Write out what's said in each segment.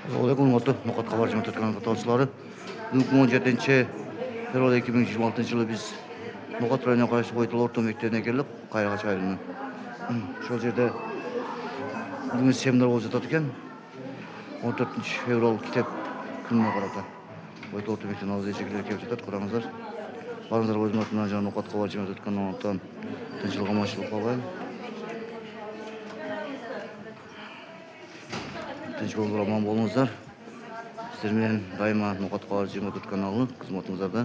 Assalamualaikum warahmatullahi wabarakatuh. Xabar Cumhuriyet katılımcıları. Bugün 17 fevral 2026 yılı biz Nokat rayonuna karşı Boytul Orta Mektebi'ne geldik. Kayrağa çayırına. Şol yerde bugün seminer olacak ekan. 14 fevral kitap gününe karata. Boytul Orta Mektebi'ne ağzı çekilir kelip жатат. Qarаңыздар. Барыңыздар өзім атымнан жаңа Nokat Xabar Cumhuriyet kanalынан тынчылык аманчылык каалайм. Tinch bo'lib omon bo'lingizlar. Sizlar bilan doimo Nokat Xabar Cumhuriyet kanali xizmatingizda.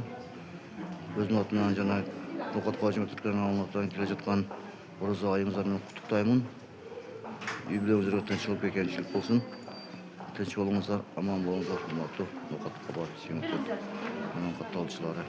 O'zim atımdan жаңа Nokat Xabar Cumhuriyet kanalidan kelajatgan Ro'za oyingizlar bilan qutlaqlayman. Yubileyingizlarga tinchlik bekanchilik bo'lsin. Tinch bo'lingizlar, omon bo'lingizlar, hurmatli Nokat Xabar Cumhuriyet kanali qatorchilari.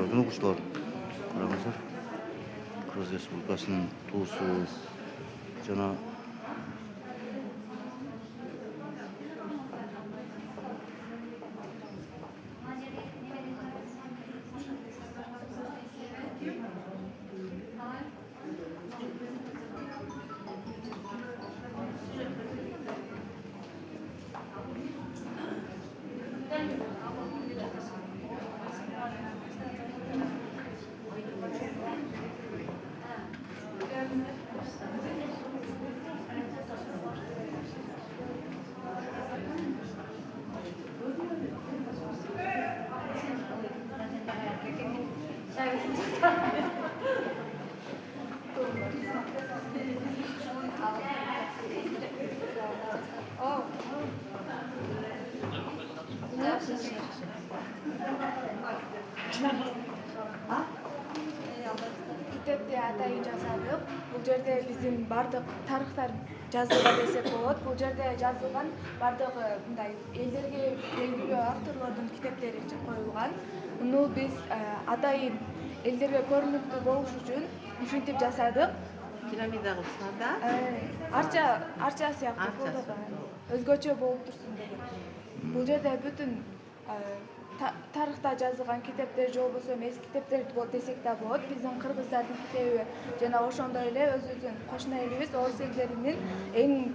Bakın okuşlar. Arkadaşlar. Kırgız Respublikası'nın Tuğsu cana Kitapta atayın jazadık. Bu yerde bizim bardıq tarixler жазылған desek болады. Bu yerde жазылған бардық мындай элдерге белгилүү авторлордун китептери коюлган. Муну биз атайын элдерге көрүнүктүү болуш үчүн ушинтип жасадык. Пирамида кылсаң да? Арча сыяктуу болот. Өзгөчө болуп турсун деген. Бул жерде бүтүн тарихта жазылган китептер же болбосо эски китептер десек да болот. Биздин кыргыздардын китеби жана ошондой эле өзүбүздүн кошуна элибиз орус элдеринин эң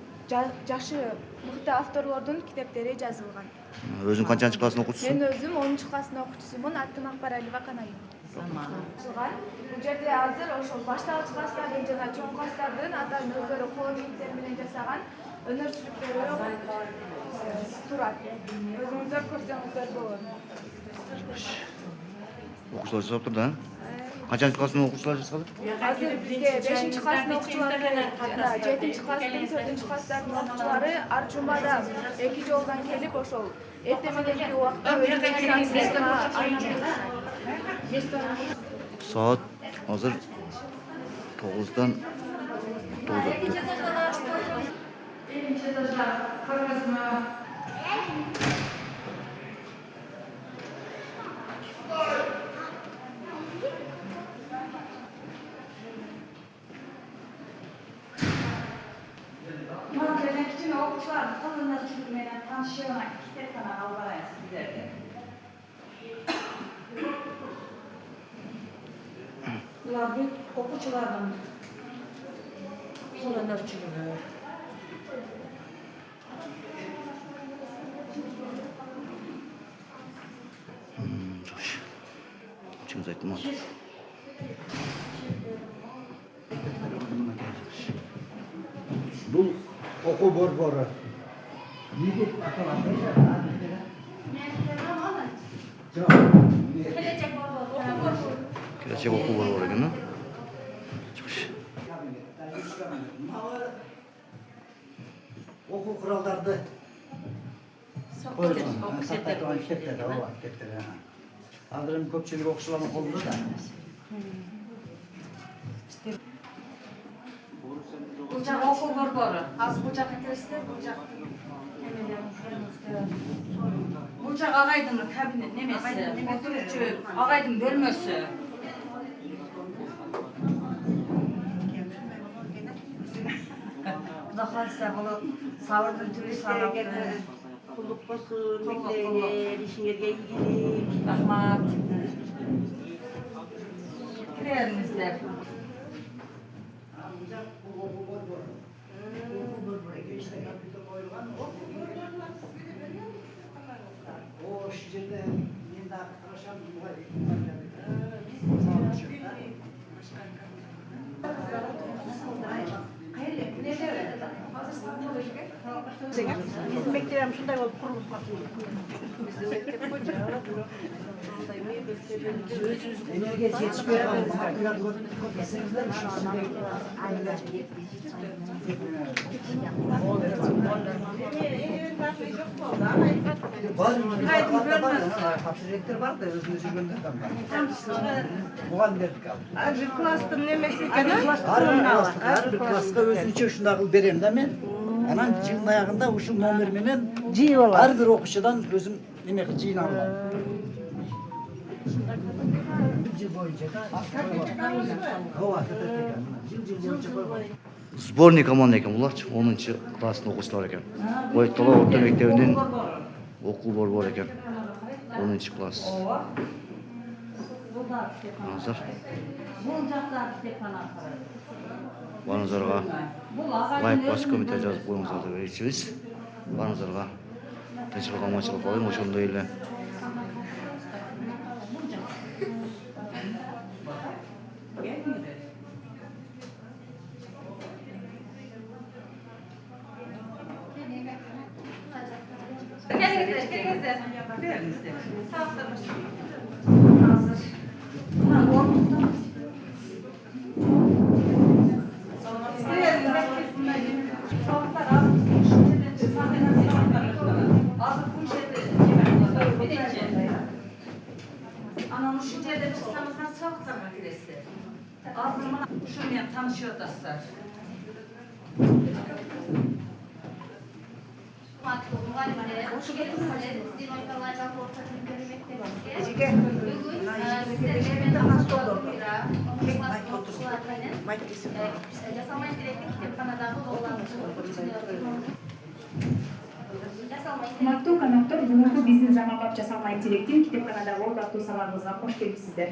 жашы мыкты авторлордун китептери жазылган. Өзүң канчанчы класстын окуучусуң? Мен өзүм 10-чу класстын окуучусумун. Аттым Акбаралиева Канайым. Бул жерде азыр ошол башталгыч класстардын жана чоң класстардын атайын өздөрү кол ийгиттери менен жасаган өнөрчүлүктөрү турат. Өзүңүздөр көрсөңүздөр болот. Окуучулар жасап турду, да? Канчанчы класстын окуучулары жасады? Азыр бизге 5-чи класстын окуучулары керек. 7-чи класстын, 4-чү класстардын окуучулары ар жумада 2 жолдан келип ошол эртең мененки убакта Saat hazır 9'dan 9'da. Kichkina o'quvchilar qo'llanuvchilik bilan tanishishi kitobdan olib boramiz sizlarga. Bular bu o'quvchilarning qo'llanuvchiligi. Çıkın zaytım var. Bu oku borbora. Yigit atalandı. Gelecek okul var oraya gene. Oku kurallardı Сақтай тұрған кітептер, ооба, кітептер. Азыр эми көпчүлүк окуучулардын колунда да. Бул жак окуу борбору. Азыр бул жакка келсеңер, бул жак бул жак агайдын кабинет немеси, отурчу агайдын бөлмөсү. Кудай кааласа болот. Сабырдын түрү сабыр. Kulluk olsun, bekleyin, işinizge ilgili. Рахмат. Киреріңіздер. О, şu жерде мен дагы карашам, буга Bizim bekleyelim şunday olup kurulup kalsın. энергия жетишпей калды. Макулат көрсеңиздер, ушул Kapsülekler var da özünü жүргөндөрдөн бар. Буган бердик ал. Her bir klastın nemesi Ар бир класска өзүнчө ушундай кылып берем да мен. Анан жылдын аягында ушул номер менен Жиып аласыз. ар бир окуучудан өзүм неме кылып жыйнап алам. Жыл боюнча да. Ооба, жыл боюнча койгон. Сборный команда екен бұларчы, 10-чы класстың оқушылары екен. Ойтала орта мектебинин окуу борбору екен. 10-чы класс. Аназар. Бул жакта китепхана бар. Барыңыздарга лайк басып комментарий жазып коюңуздар деп ээрчибиз. Барыңыздарга тынччылык аманчылык кылайын, ошондой эле Kirerinizler. Hazır. Buna ormukta. Anam şu yerde çıksanızdan sağlıktan makinesi. Ağzımdan şununla tanışıyor dostlar. Hoş geldiniz. Bizim Ankara'dan ortak görmekteyiz. Bugün sizlerle nasıl olur? Жасалмай керекті кітапханадағы Кымбаттуу коноктор, бүгүнкү биздин заманбап жасалма интеллектин китепканадагы оодаттуу сабагыбызга кош келипсиздер.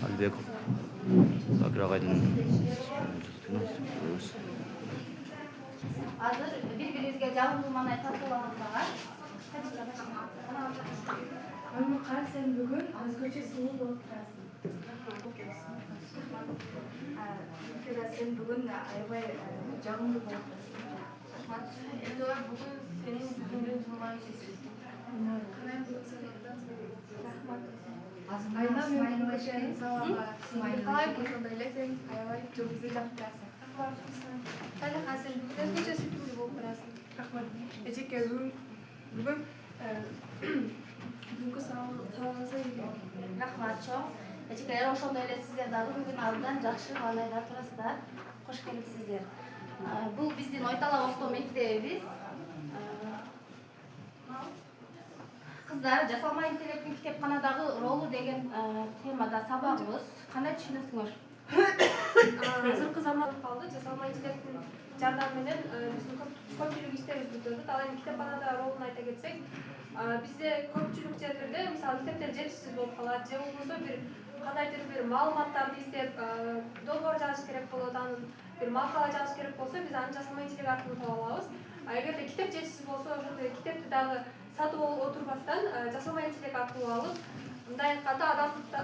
Албеков. Закир агайдын Азыр бири-бирибизге жагымдуу маанай тартуулансаңар. Аны кара сен бүгүн өзгөчө сулуу болуп турасың. Сен бүгүн аябай жагымдуу болуп турасың. Эдуард бүгүн сенин жүзүңдөн жылмайып Айна мен көчөнүн сабагы калай ошондой эле сен аябай жогузу жап турасың. Сен бүгүн өзгөчө сүйкүмдүү болуп турасың. Рахмат. Эжеке бүгүн бүгүнкү сабагыңызга рахмат чоң. Эчекелер ошондой эле сиздер дагы бүгүн абдан жакшы маанайда турасыздар. Кош келипсиздер. Бул биздин Ойтала орто мектебибиз. Кыздар, жасалма интеллекттин китепканадагы ролу деген темада сабагыбыз. Кандай түшүнөсүңөр? азыркы заман калды. Жасалма интеллекттин жардамы менен биздин көпчүлүк иштерибиз бүтөт. Ал эми китепканада ролун айта кетсек, бизде көпчүлүк жерлерде мисалы китептер жетишсиз болуп калат, же болбосо бир кандайдыр бир маалыматтарды издеп, долбоор жазыш керек болот, анын бир макала жазыш керек болсо, биз аны жасалма интеллект аркылуу таба алабыз. Эгерде китеп жетишсиз болсо, ошондой китепти дагы сатып отурбастан жасалма интеллект аркылуу алып, мындай айтканда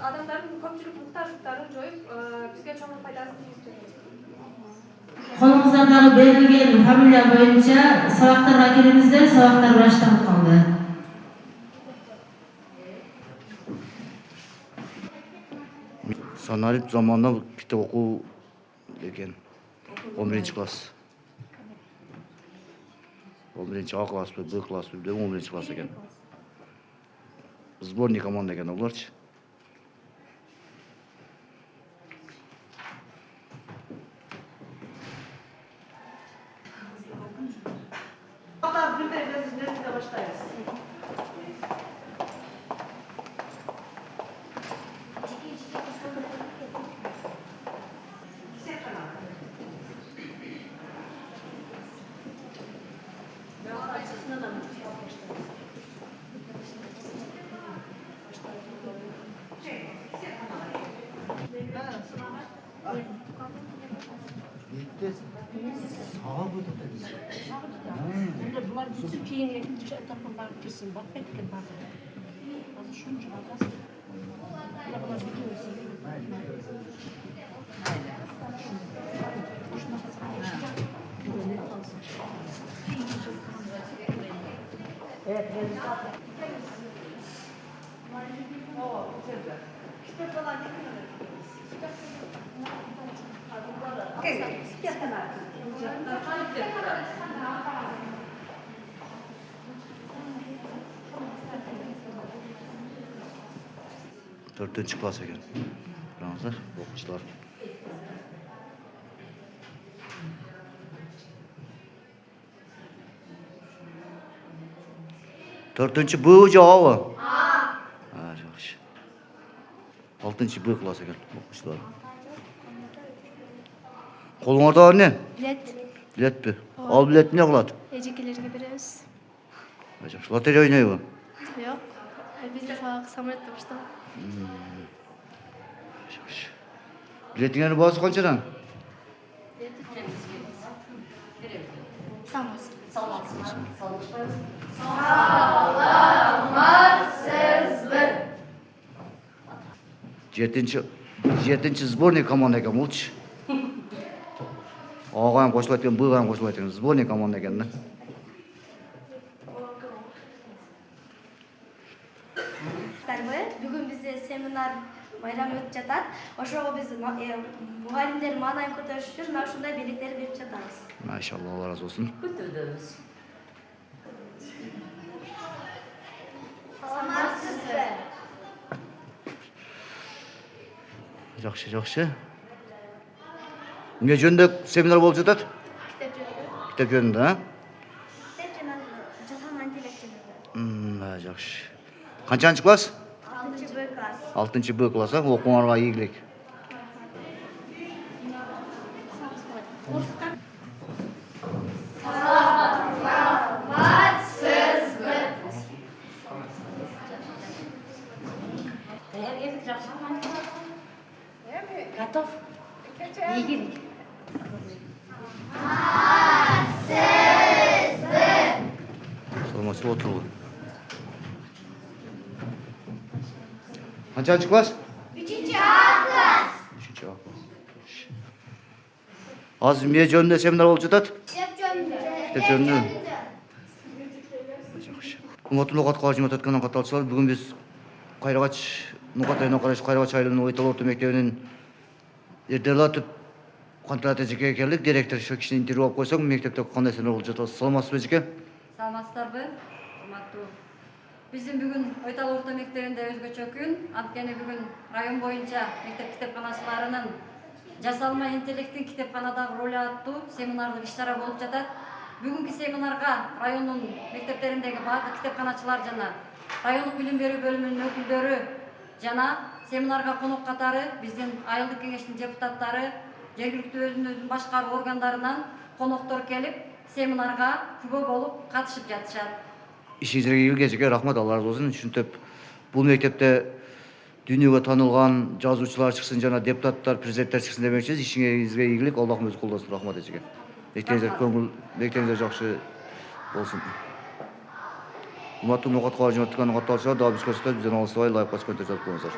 адамдардын көпчүлүк муктаждыктарын жоюп, бизге чоң пайдасын тийгизет. Kolunuzdan berilgen familiya boyunca sabaklarga kirimizde sabaklar başlanıp kaldı. Sanarip zamanında kitap oku eкен. 11 klass. 11 A klass, B klass, 11 klass eкен. Сборный команда eкен оларчы. Hatta bir de biz başlayız. Bunlar bütün kiyinle ikinci etapın barıp girsin. Bak etken barıp. Az şunca alacağız. Bunlar biliyorsun. Evet, Dördüncü klass eкен. Qarаңыздар, оқушылар. Dördüncü B cevabı. Ha, yaxşı. Altıncı B klass eкен оқушылар. Қолыңарда не? Bilet. Bilet mi? Al bilet ne kılat? Ecekelerine beremiz. Yaxşı. Lotereya oynayabı? Yok. Biz de sabah samolyotda başladık. Yaxşı. Biletingердің бағасы қаншадан? Sağ olasın. Жетінші сборный команда екен бұлчы. A'ға ham qo'shiladi ekan, B'ga ham qo'shiladi ekan. Сборный команда ekan da. Бүгін бізде семинар байрам өтіп жатат. Ошого біз мұғалімдер маанайын көтөрүш үчүн мына ушундай белектер берип жатабыз. Maşallah, Allah razı olsun. Күтүбүз. Саламатсызбы? Жақсы, жақсы. Не жөнінде семинар болып жатады? Китеп жөнүндө. Кітап жөнінде, а? Китеп жана жасалма интеллект жөнүндө. Жақсы. Қаншанчы класс? 6-Б класс. 6-Б класс, а? Оқуңарға игілік. Готов? Игорь. Саламатсыз отыру. Қаншанчы класс? 3-A класс. 3-А класс. Азыр не жөнінде семинар болып жатады? Китеп жөнүндө. Кітап жөнінде. Куматтуу Нукат Калажымат өткөнөн катталчылар, бүгүн биз Кайрагач Нукат айына караш Кайрагач айылынын Ойтал орто мектебинин Эрдерлатов контракт эжеке экенлик директор ошо кишини интервью алып койсоң, мектепте кандай семинар болуп жатат? Саламатсызбы эжеке? Саламатсыздарбы? Урматтуу. Биздин бүгүн Ойтал орто мектебинде өзгөчө күн. Анткени бүгүн район боюнча мектеп китепканачыларынын жасалма интеллекттин китепканадагы ролу аттуу семинардык иш-чара болуп жатат. Бүгүнкү семинарга райондун мектептериндеги бардык китепканачылар жана райондук билим берүү бөлүмүнүн өкүлдөрү жана семинарга конок катары биздин айылдык кеңештин депутаттары, жергиликтүү өзүн башкаруу органдарынан коноктор келип, семинарга күбө болуп катышып жатышат. Ишиңизге ийгилик эжеке, рахмат, Алла разы болсун. Ушинтип бул мектепте дүйнөгө таанылган жазуучулар чыксын жана депутаттар, президенттер чыксын демекчиз. Ишиңизге ийгилик, Аллахым өзү колдосун. Рахмат эжеке. Мектебиңиздер көңүл, мектебиңиздер жакшы болсун. Урматтуу Нукат Калажымат өткөнөн катталышат, дагы биз көрсөтөбүз. Бизден алыстабай лайык басып көтөрүп жатып коюңуздар.